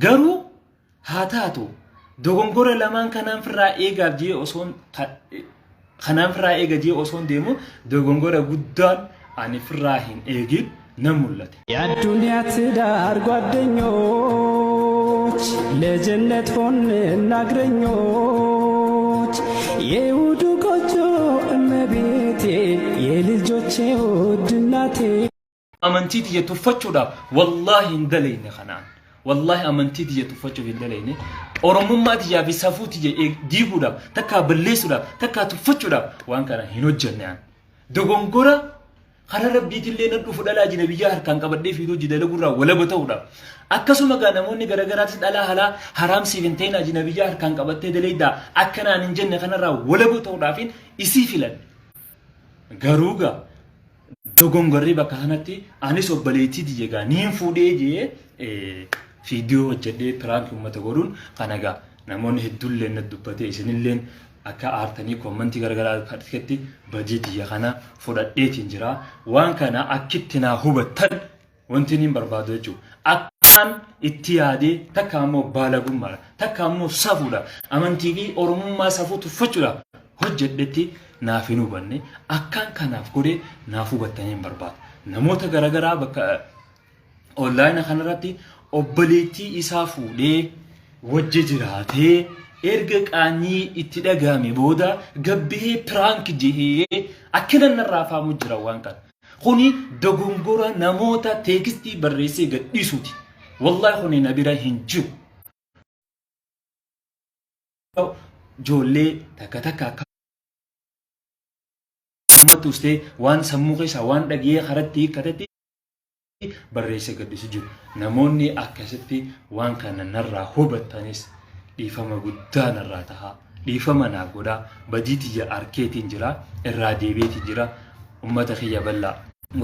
garuu haa taatu dogongora lamaan kanaan firraa eegaaf jee osoon kanaan firraa eega jee osoon deemu dogongora guddaan ani firraa hin eegin nan mul'ate. የአዱንያ ትዳር ጓደኞች ለጀነት ሆንን እግረኞች የውዱ ጎጆ እመቤቴ የልጆቼ ውድ እናቴ amantii tiyya tuffachuudhaaf wallaahi hin dalayne kanaan wallaahi amantii tiyya tuffachuuf hin dalayne oromummaa tiyyaa fi safuu tiyya diiguudhaaf takkaa balleessuudhaaf takkaa tuffachuudhaaf waan kana hin hojjenne aan dogongora kana rabbiitillee nan dhufu dhalaa jinabiyyaa harkaan qabadhee fiidoo jidala gurraa walaba ta'uudhaaf akkasuma gaa namoonni garagaraatti dhalaa halaa haraam siifinteenaa jinabiyyaa harkaan qabattee daleeydaa akkanaan hin jenne kanarraa walaba ta'uudhaafin isii filan garuu gaa dogongorri bakka kanatti anis obbaleetii diyegaa niin fuudhee jee fiidiyoo hojjedhee piraank uummata godhuun kana gaa namoonni hedduullee na dubbate isinilleen akka aartanii koomantii garagaraa keessatti badii diya kana fudhadheetiin jira waan kana akkitti naa hubattan wanti niin barbaadu jechuudha akkaan itti yaadee takka ammoo baalagummaadha takka ammoo safuudha amantii fi oromummaa safuu tuffachuudha hojjedhetti naaf hin hubanne akkaan kanaaf godhee naaf hubattanii hin barbaadu namoota garagaraa bakka onlaayina kanarratti obbaleettii isaa fuudhee wajji jiraatee erga qaanii itti dhagahame booda gabbee piraank jehee akkana narraa faamu jira waan kana kuni dogongora namoota teekstii barreessee gadhiisuuti wallaahi kuni na bira hin jiru ijoollee takka takka ummatuustee waan sammuu keessaa waan dhagee karatti hiikkatatti barreessee gadhiisu jiru namoonni akkasitti waan kana narraa hubattanis dhiifama guddaa narraa tahaa dhiifama naa godhaa badii tiyya arkeetiin jira irraa deebiitiin jira ummata kiyya bal'aa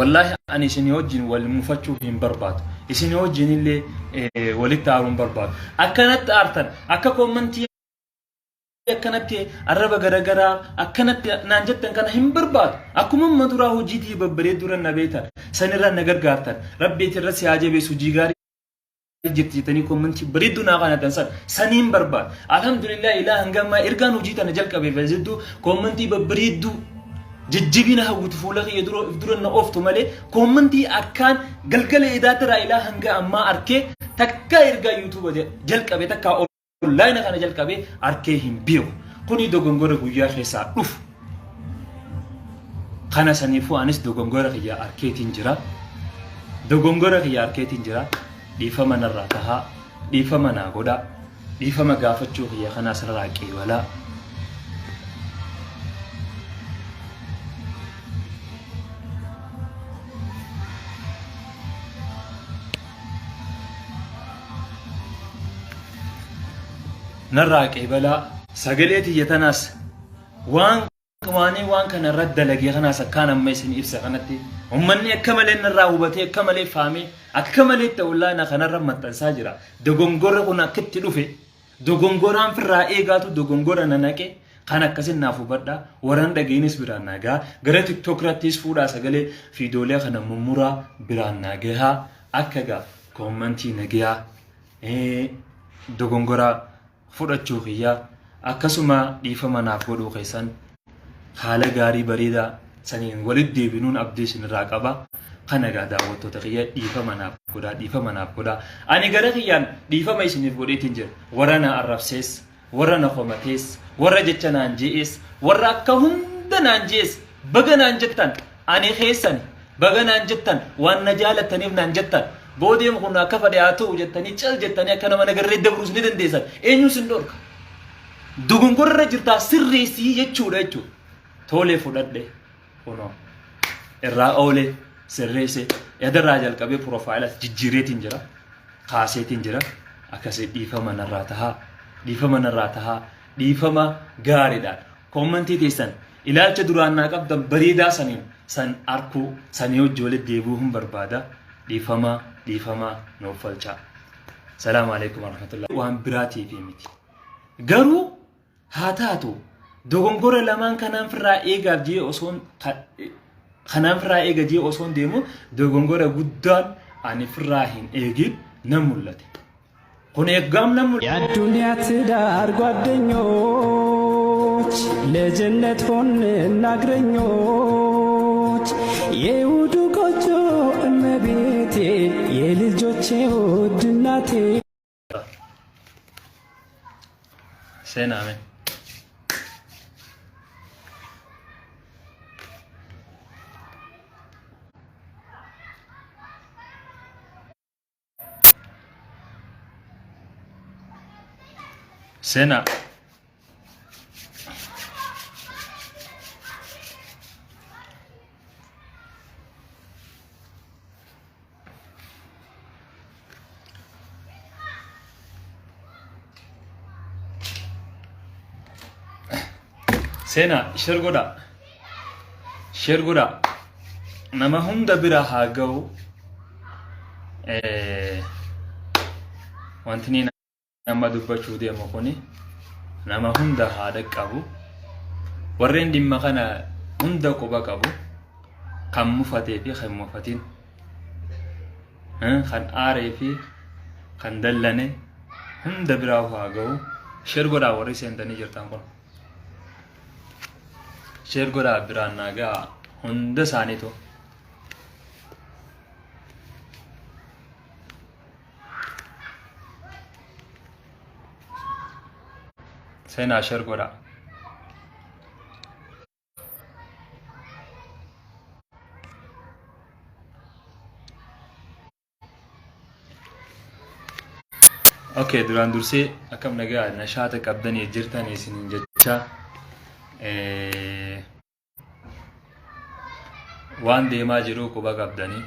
wallaahi ani isin wajjin wal mufachuuf hin barbaadu isin wajjin illee walitti aaruun barbaadu akkanatti aartan akka koomantii akkanatti arraba garagaraa akkanatti naan jettan kana hin barbaadu akkuma maduraa hojiitii babbareedduu ranna beektan sanirraa na gargaartan rabbiitti irratti haa jabeessu hojii gaarii jirti jettanii koomantii bareedduu naa kanatan saniin barbaadu alhamdulillah ilaa hangammaa ergaan hojii tana jalqabee fayyaduu koomantii babbareedduu jijjibina hawwatu fuula kiyya dura na ooftu malee koomantii akkaan galgala edaatiraa ilaa hanga ammaa arkee takka ergaa yuutuuba jalqabee takka online kana jalqabee arkee hin beeku kuni dogongora guyyaa keessaa dhufu kana saniifuu anis dogongora kiyya arkeetiin jira dogongora kiyya arkeetiin jira dhiifama narraa tahaa dhiifama naa godhaa dhiifama gaafachuu kiyya kanaa sarara qeebalaa narraa qeebalaa sagaleeti yetanaas waan kana radda lagee kanaas akkaan amma isin ibsa kanatti ummanni akka malee narraa hubatee akka malee faamee akka malee ta'ullaana kanarra maxxansaa jira dogongora kun akkitti dhufe dogongoraan firraa eegaatu dogongora nanaqe kan akkasin naaf hubadha waraan dhageenis biraan naagaa gara tiktok irrattis fuudhaa sagalee fiidoolee kana mummuraa biraan naagaa akka gaa koomantii nagayaa dogongora fudhachuu kiyyaa akkasuma dhiifama naaf godhuu keessan haala gaarii bareedaa saniin walitti deebinuun abdii isinirraa qaba kana gaa daawwattoota kiyya dhiifama naaf godhaa ani gara kiyyaan dhiifama isiniif godheetiin jira warra na arrabsees warra na komatees warra jecha naan je'ees warra akka hunda naan je'ees baga naan jettan ani keessan baga naan jettan waan na jaalattaniif naan jettan boodeen kun akka fadhe haa ta'u jettanii cal jettanii akka nama nagarree dabruus ni dandeessan eenyu sin dhorka dogongorra jirtaa sirreessii jechuudha tolee fudhadhe kuno irraa oolee sirreesse yadarraa jalqabee proofaayilas jijjiireetiin jira kaaseetiin jira akkasii dhiifama narraa tahaa dhiifama gaariidhaan koomantii teessan ilaalcha duraan naa qabdan bareedaa saniin san arkuu sanii hojii walitti deebi'uu hin barbaada dhiifama nuuf falchaa salaamu alaikum warahmatullahi waan biraatii fi miti garuu haa taatu dogongora lamaan kanaan firraa eegaaf jee osoon deemu dogongora guddaan ani firraa hin eegin nan mul'ate kun eeggaam namni የአዱንያ ትዳር ጓደኞች ለጀነት ሆን እናግረኞች የውዱ ጎጆ እመቤቴ የልጆቼ ውድ እናቴ seenaame seenaa seenaa shergoda nama hunda bira haa ga'u wanti ni nama dubbachuu deemu kuni nama hunda haa dhaqqabu warreen dhimma kana hunda quba qabu kan mufatee fi kan mufatin kan aaree fi kan dallane hunda biraa haa ga'u shergoda warri seentanii jirtan kun shergoda biraan nagaa hunda isaaniitu seenaa shergoda okay duraan dursee akkam nagaa nashaata qabdanii jirtan isiniin jecha waan deemaa jiru quba qabdanii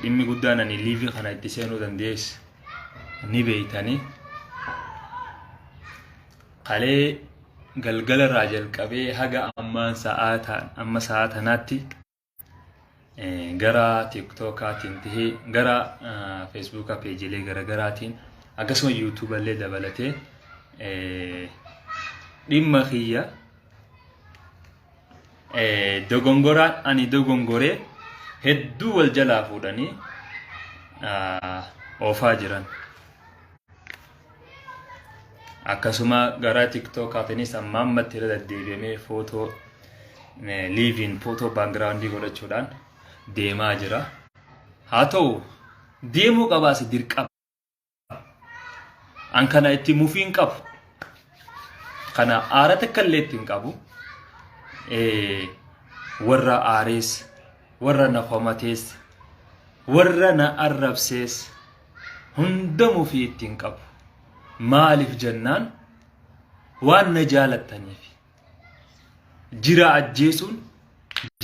dhimmi guddaan ani liivii kana itti seenuu dandeessu ni beeytanii qalee galgala irraa jalqabee haga amma sa'aatanaatti gara tiktokaatiin tahee gara feesbuukaa peejilee garaagaraatiin akkasuma yuutuuballee dabalatee dhimma kiyya dogongoraan ani dogongoree hedduu wal jalaa fuudhanii oofaa jiran akkasuma gara tiktokaatiinis amma ammatti irra deddeebi'amee footoo liiviin footoo baangiraawundii godhachuudhaan deemaa jira haa ta'u deemuu qabaas dirqama an kana itti mufiin qabu kana aara takkallee ittiin qabu warra aarees warra na homatees warra na arrabsees hunda mufii ittiin qabu maaliif jennaan waan na jaalattaniif jira ajjeesuun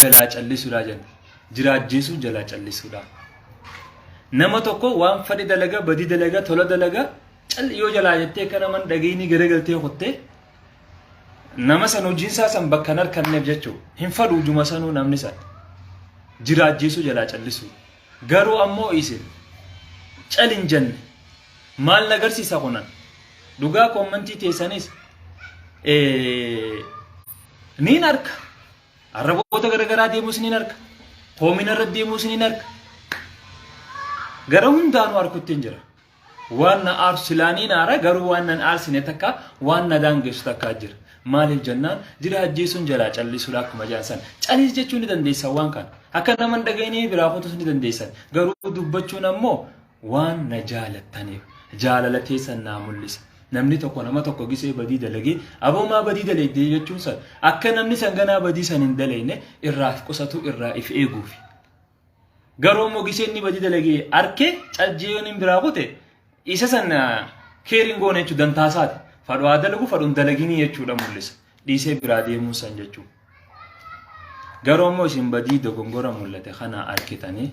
jalaa callisuudha jenna jira ajjeesuun jalaa callisuudha nama tokko waan fadhi dalaga badii dalaga tola dalaga yoo jalaa jettee kana man dhageeyni garagaltee qottee nama san hojiinsaa san bakka narkanneef jechuu hin fadhu ujuma sanuu namni san jira ajjeesuu jalaa callisu garuu ammoo isin calin jenne maal nagarsiisa kunan dhugaa koommantii teessanis niin arka arraboota garagaraa deemus niin arka hoomina irra deemus niin arka gara hundaanuu arkutti hin jira waan na aarsilaaniin aara garuu waan nan aarsine takka waan na daangessu takkaa jira maaliif jennaan jira ajjeesuun jalaa callisuudha akkuma jaansan calis jechuun ni dandeessan waan kana akka naman dhageenii biraa qotus ni dandeessan garuu dubbachuun ammoo waan na jaalattaniif jaalala teessan naa mul'isa namni tokko nama tokko gisee badii dalagee aboomaa badii dalagdee jechuun san akka namni sanganaa badii san hin dalagne irraa qusatu irraa if eeguufi garuu immoo gisee inni badii dalagee arkee caljeeyoon hin biraa qote isa san keeriin goone jechuu dantaasaati fadhu dalagu fadhuun dalaginii jechuudha mul'isa dhiisee biraa deemuu san jechuu garuu immoo isin badii dogongora mul'ate kana arkitanii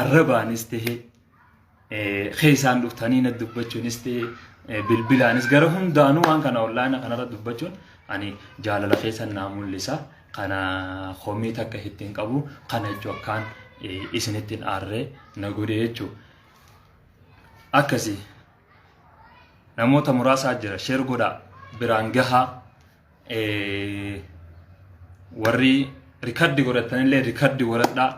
arrabaanis tahee keessaan dhuftanii na dubbachuunis ta'e bilbilaanis gara hundaanuu waan kana ollaana kanarra dubbachuun ani jaalala keessan naa mul'isa kana komii takka ittiin qabu kana jechuu akkaan isinittiin aarree na godhe jechuu akkasii namoota muraasaa jira sheer godhaa biraan gahaa warri rikardi godhatanillee rikardi godhadhaa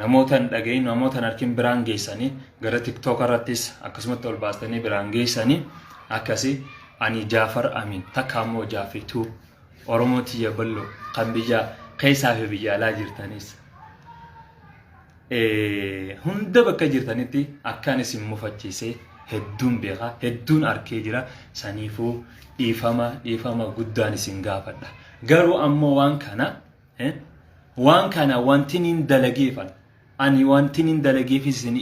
namootan dhagayin namootan arkin biraan geessanii gara TikTok irrattis akkasumatti ol baastanii biraan geessanii akkasi ani Jaafar Amin takka ammoo Jaafituu Oromooti yaballo kan biyya keessaa fi biyya alaa jirtanis hunda bakka jirtanitti akkaan isin mufachiisee hedduun beeka hedduun arkee jira saniifuu dhiifama guddaan isin gaafadha garuu ammoo waan kana wantiniin dalageefan ani wantiniin dalageefis isin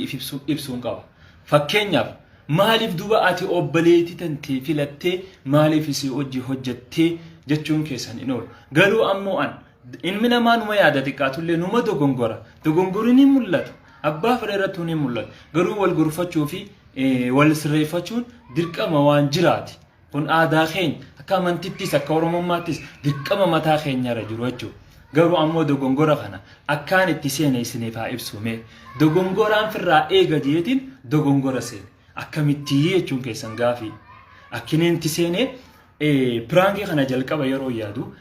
ibsuun qaba fakkeenyaaf maaliif duba ati obbaleetii tantee filattee maaliif isi hojii hojjattee jechuun keessan in oolu garuu ammoo ilmi namaa numa yaada xiqqaatullee numa dogongorri ni mul'ata abbaa fireerrattuu ni mul'ata garuu wal gurfachuu fi wal sirreeffachuun dirqama waan jiraati kun aadaa keenya akka amantittis akka oromummaattis dirqama mataa keenyarra jiru jechuudha garuu ammoo dogongora kana akkaan itti seene isiniif haa ibsume dogongoraan firraa eega jeetiin dogongora seene akkamitti jechuun keessan gaafii akkiniin itti seene piraangii kana jalqaba yeroo yaadu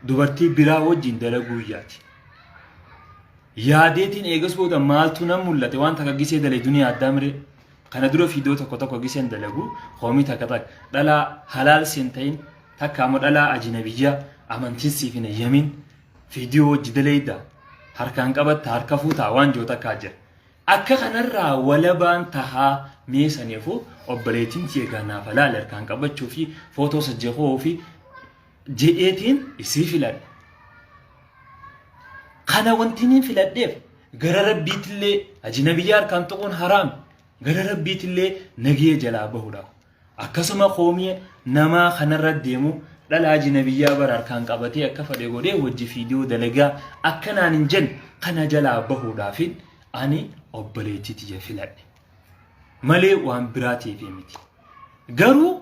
dubartii biraa wajjin dalaguu yaati yaadeetiin eegas booda maaltu nan mul'ate waan takka gisee dalee duniyaa addaa miree kana dura fiidoo tokko giseen dalagu qoomii takka dhalaa halaal seen ta'in takka ammoo dhalaa ajinabiyyaa amantiin siif hin eeyyamin fiidiyoo hojii daleeyda harkaan qabatta harka fuutaa waan joo takkaa jira akka kanarraa walabaan tahaa meesaniifuu obbaleetiin jeegaanaaf halaal harkaan qabachuu fi footoo sajjekoo fi je'eetiin isii filadhe kana wantiniin filadheef gara rabbiitillee ajinabiyyaa harkaan tuquun haraam gara rabbiitillee nagee jalaa bahuudha akkasuma qoomii namaa kanarra deemu dhala ajinabiyyaa bara harkaan qabatee akka fadhe godhee wajji fiidiyoo dalagaa akkanaan hin jenne kana jalaa bahuudhaaf ani obbaleetii filadhe malee waan biraatiif miti garuu